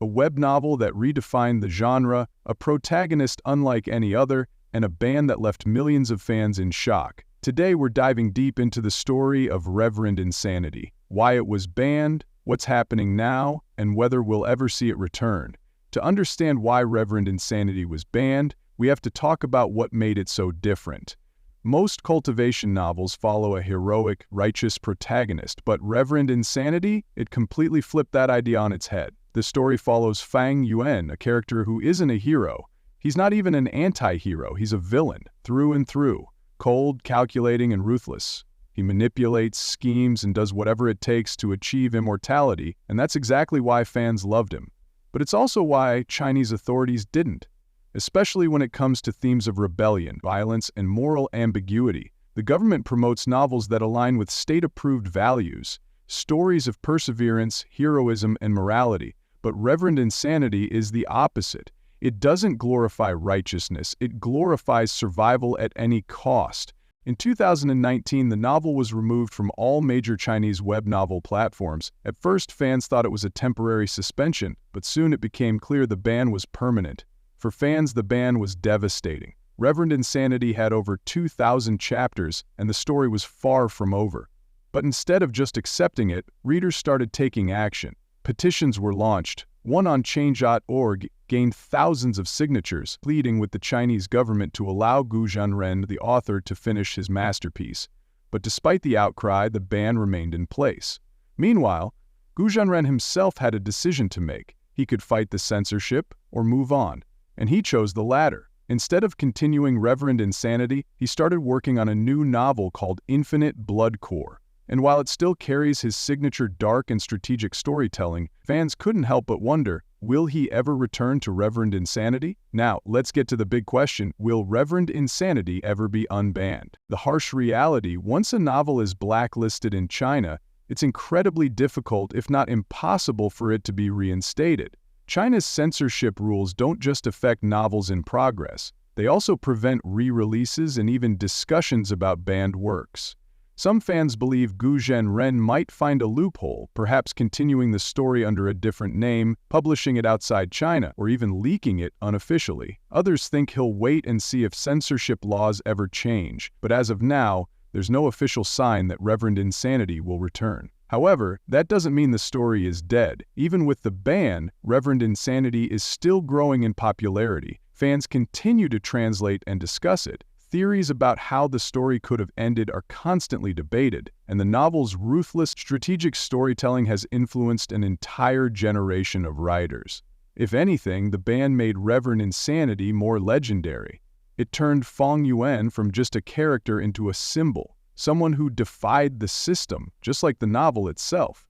a web novel that redefined the genre, a protagonist unlike any other, and a ban that left millions of fans in shock. Today we're diving deep into the story of Reverend Insanity, why it was banned, what's happening now, and whether we'll ever see it return. To understand why Reverend Insanity was banned, we have to talk about what made it so different. Most cultivation novels follow a heroic, righteous protagonist, but Reverend Insanity, it completely flipped that idea on its head. The story follows Fang Yuan, a character who isn't a hero. He's not even an anti-hero, he's a villain, through and through. Cold, calculating, and ruthless. He manipulates, schemes, and does whatever it takes to achieve immortality, and that's exactly why fans loved him. But it's also why Chinese authorities didn't. Especially when it comes to themes of rebellion, violence, and moral ambiguity. The government promotes novels that align with state-approved values, stories of perseverance, heroism, and morality. But Reverend Insanity is the opposite. It doesn't glorify righteousness, it glorifies survival at any cost. In 2019, the novel was removed from all major Chinese web novel platforms. At first, fans thought it was a temporary suspension, but soon it became clear the ban was permanent. For fans, the ban was devastating. Reverend Insanity had over 2,000 chapters, and the story was far from over. But instead of just accepting it, readers started taking action. Petitions were launched. One on Change.org gained thousands of signatures, pleading with the Chinese government to allow Gu Zhenren, the author, to finish his masterpiece. But despite the outcry, the ban remained in place. Meanwhile, Gu Zhenren himself had a decision to make. He could fight the censorship or move on. And he chose the latter. Instead of continuing Reverend Insanity, he started working on a new novel called Infinite Blood Core. And while it still carries his signature dark and strategic storytelling, fans couldn't help but wonder, will he ever return to Reverend Insanity? Now, let's get to the big question, will Reverend Insanity ever be unbanned? The harsh reality, once a novel is blacklisted in China, it's incredibly difficult, if not impossible, for it to be reinstated. China's censorship rules don't just affect novels in progress, they also prevent re-releases and even discussions about banned works. Some fans believe Gu Zhenren might find a loophole, perhaps continuing the story under a different name, publishing it outside China, or even leaking it unofficially. Others think he'll wait and see if censorship laws ever change, but as of now, there's no official sign that Reverend Insanity will return. However, that doesn't mean the story is dead. Even with the ban, Reverend Insanity is still growing in popularity. Fans continue to translate and discuss it. Theories about how the story could have ended are constantly debated, and the novel's ruthless, strategic storytelling has influenced an entire generation of writers. If anything, the ban made Reverend Insanity more legendary. It turned Fang Yuan from just a character into a symbol. Someone who defied the system, just like the novel itself.